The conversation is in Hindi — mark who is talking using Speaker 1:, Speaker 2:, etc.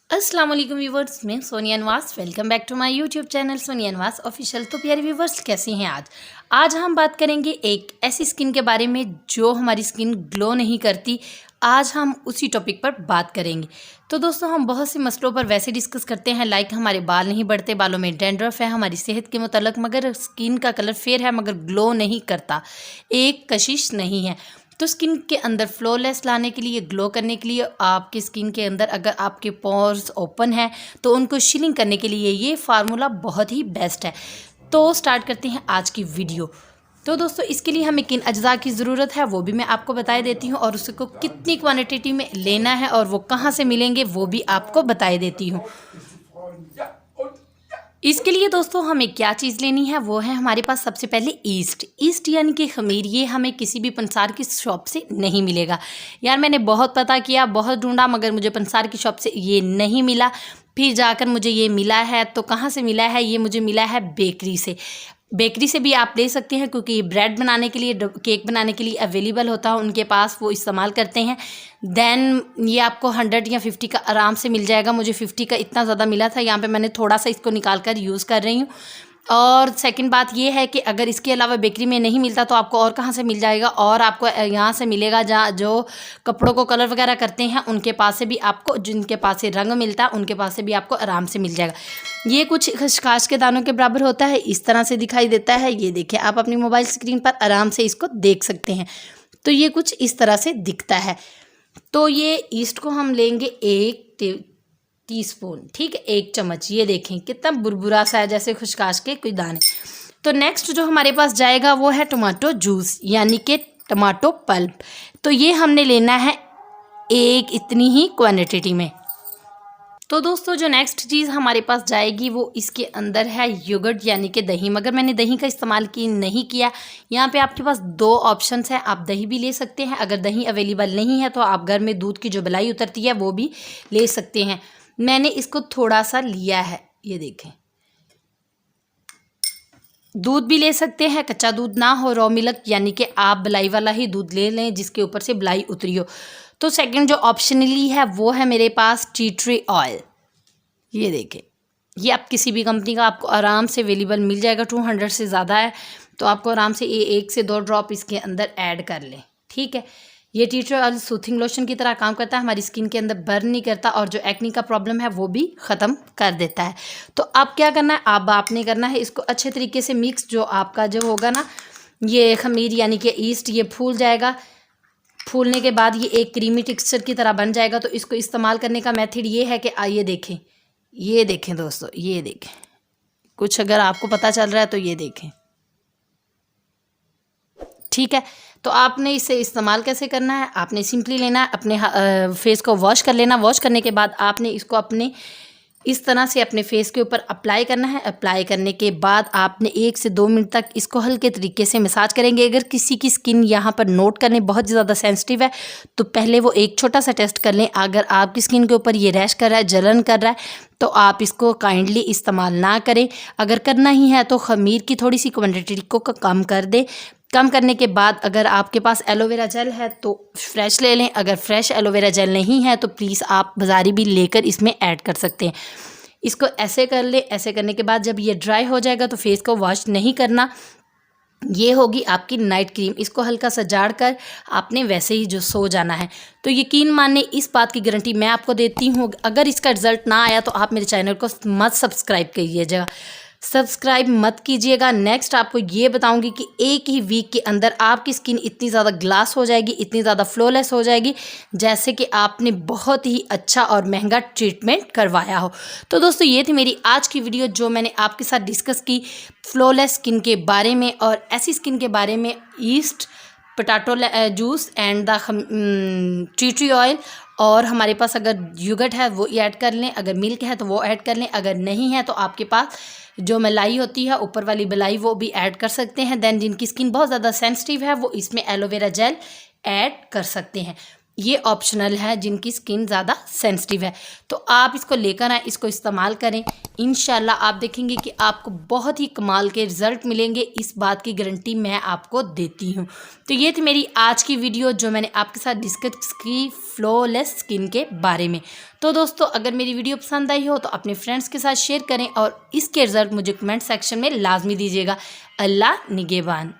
Speaker 1: अस्सलाम वालेकुम व्यूवर्स, मैं Sonia Nawaz. Welcome back to my YouTube channel Sonia Nawaz official. तो प्यारे व्यूवर्स, कैसे हैं आज हम बात करेंगे एक ऐसी स्किन के बारे में जो हमारी स्किन ग्लो नहीं करती। आज हम उसी टॉपिक पर बात करेंगे। तो दोस्तों, हम बहुत से मसलों पर वैसे डिस्कस करते हैं, लाइक हमारे बाल नहीं बढ़ते, बालों में डैंड्रफ है, हमारी सेहत के मुतल्लिक, मगर स्किन का कलर फेयर है मगर ग्लो नहीं करता, एक कशिश नहीं है। तो स्किन के अंदर फ्लॉलेस लाने के लिए, ग्लो करने के लिए, आपकी स्किन के अंदर अगर आपके पोर्स ओपन है तो उनको शिलिंग करने के लिए ये फार्मूला बहुत ही बेस्ट है। तो स्टार्ट करते हैं आज की वीडियो। तो दोस्तों, इसके लिए हमें किन अज्जा की ज़रूरत है वो भी मैं आपको बता देती हूँ, और उसको कितनी क्वांटिटी में लेना है और वो कहाँ से मिलेंगे वो भी आपको बता देती हूँ। इसके लिए दोस्तों हमें क्या चीज़ लेनी है, वो है हमारे पास सबसे पहले ईस्ट यानी कि खमीर। ये हमें किसी भी पंसार की शॉप से नहीं मिलेगा। यार, मैंने बहुत पता किया, बहुत ढूंढा, मगर मुझे पंसार की शॉप से ये नहीं मिला। फिर जाकर मुझे ये मिला है। तो कहाँ से मिला है? ये मुझे मिला है बेकरी से। बेकरी से भी आप ले सकते हैं, क्योंकि ये ब्रेड बनाने के लिए, केक बनाने के लिए अवेलेबल होता है उनके पास, वो इस्तेमाल करते हैं। देन ये आपको 100 या 50 का आराम से मिल जाएगा। मुझे 50 का इतना ज़्यादा मिला था। यहाँ पे मैंने थोड़ा सा इसको निकाल कर यूज़ कर रही हूँ। और सेकंड बात ये है कि अगर इसके अलावा बेकरी में नहीं मिलता तो आपको और कहाँ से मिल जाएगा? और आपको यहाँ से मिलेगा, जहाँ जो कपड़ों को कलर वगैरह करते हैं उनके पास से भी आपको, जिनके पास से रंग मिलता है उनके पास से भी आपको आराम से मिल जाएगा। ये कुछ खसखस के दानों के बराबर होता है, इस तरह से दिखाई देता है। ये देखिए, आप अपनी मोबाइल स्क्रीन पर आराम से इसको देख सकते हैं। तो ये कुछ इस तरह से दिखता है। तो ये ईस्ट को हम लेंगे 1 टीस्पून, ठीक है, 1 चम्मच। ये देखें कितना बुरबुरा सा है, जैसे खसखस के कोई दाने। तो नेक्स्ट जो हमारे पास जाएगा वो है टमाटो जूस, यानी कि टमाटो पल्प। तो ये हमने लेना है एक इतनी ही क्वांटिटी में। तो दोस्तों, जो नेक्स्ट चीज़ हमारे पास जाएगी वो इसके अंदर है योगर्ट, यानी कि दही। मगर मैंने दही का इस्तेमाल नहीं किया। यहाँ पे आपके पास 2 ऑप्शंस हैं, आप दही भी ले सकते हैं। अगर दही अवेलेबल नहीं है तो आप घर में दूध की जो बलाई उतरती है वो भी ले सकते हैं। मैंने इसको थोड़ा सा लिया है, ये देखें। दूध भी ले सकते हैं, कच्चा दूध ना हो, रॉ मिल्क, यानी कि आप बलाई वाला ही दूध ले लें जिसके ऊपर से बलाई उतरी हो। तो सेकंड जो ऑप्शनली है वो है मेरे पास टी ट्री ऑयल। ये देखें, ये आप किसी भी कंपनी का आपको आराम से अवेलेबल मिल जाएगा। 200 से ज़्यादा है, तो आपको आराम से 1 से 2 ड्रॉप इसके अंदर ऐड कर लें, ठीक है। ये tea tree oil soothing lotion की तरह काम करता है, हमारी स्किन के अंदर बर्न नहीं करता, और जो एक्नी का प्रॉब्लम है वो भी ख़त्म कर देता है। तो अब क्या करना है, आपने करना है इसको अच्छे तरीके से मिक्स। जो आपका जो होगा ना, ये खमीर यानी कि ईस्ट, ये फूल जाएगा। फूलने के बाद ये एक क्रीमी टेक्सचर की तरह बन जाएगा। तो इसको इस्तेमाल करने का मेथड ये है कि आइए देखें, ये देखें दोस्तों, ये देखें। कुछ अगर आपको पता चल रहा है तो ये देखें, ठीक है। तो आपने इसे इस्तेमाल कैसे करना है? आपने सिंपली लेना है, अपने फेस को वॉश कर लेना। वॉश करने के बाद आपने इसको अपने इस तरह से अपने फेस के ऊपर अप्लाई करना है। अप्लाई करने के बाद आपने 1 से 2 मिनट तक इसको हल्के तरीके से मसाज करेंगे। अगर किसी की स्किन यहाँ पर नोट करने बहुत ज़्यादा सेंसिटिव है तो पहले वो एक छोटा सा टेस्ट कर लें। अगर आपकी स्किन के ऊपर ये रैश कर रहा है, जलन कर रहा है, तो आप इसको काइंडली इस्तेमाल ना करें। अगर करना ही है तो खमीर की थोड़ी सी क्वान्टिटी को कम कर दें। कम करने के बाद अगर आपके पास एलोवेरा जेल है तो फ्रेश ले लें। अगर फ्रेश एलोवेरा जेल नहीं है तो प्लीज़ आप बाज़ारी भी लेकर इसमें ऐड कर सकते हैं। इसको ऐसे कर ले। ऐसे करने के बाद जब ये ड्राई हो जाएगा तो फेस को वॉश नहीं करना। ये होगी आपकी नाइट क्रीम। इसको हल्का सा झाड़ कर आपने वैसे ही जो सो जाना है। तो यकीन माने, इस बात की गारंटी मैं आपको देती हूँ। अगर इसका रिजल्ट ना आया तो आप मेरे चैनल को मत सब्सक्राइब कीजिएगा, सब्सक्राइब मत कीजिएगा। नेक्स्ट आपको ये बताऊंगी कि एक ही वीक के अंदर आपकी स्किन इतनी ज़्यादा ग्लास हो जाएगी, इतनी ज़्यादा फ्लॉलेस हो जाएगी, जैसे कि आपने बहुत ही अच्छा और महंगा ट्रीटमेंट करवाया हो। तो दोस्तों, ये थी मेरी आज की वीडियो जो मैंने आपके साथ डिस्कस की फ्लॉलेस स्किन के बारे में और ऐसी स्किन के बारे में। East, potato juice and the tea tree oil, और हमारे पास अगर योगर्ट है वो ऐड कर लें, अगर मिल्क है तो वो ऐड कर लें, अगर नहीं है तो आपके पास जो मलाई होती है ऊपर वाली बलाई वो भी ऐड कर सकते हैं। देन जिनकी स्किन बहुत ज़्यादा सेंसिटिव है वो इसमें एलोवेरा जेल ऐड कर सकते हैं। ये ऑप्शनल है जिनकी स्किन ज़्यादा सेंसिटिव है। तो आप इसको लेकर आएँ, इसको इस्तेमाल करें। इंशाल्लाह आप देखेंगे कि आपको बहुत ही कमाल के रिज़ल्ट मिलेंगे, इस बात की गारंटी मैं आपको देती हूँ। तो ये थी मेरी आज की वीडियो जो मैंने आपके साथ डिस्कस की फ्लॉलेस स्किन के बारे में। तो दोस्तों अगर मेरी वीडियो पसंद आई हो तो अपने फ्रेंड्स के साथ शेयर करें और इसके रिज़ल्ट मुझे कमेंट सेक्शन में लाजमी दीजिएगा। अल्लाह निगहबान।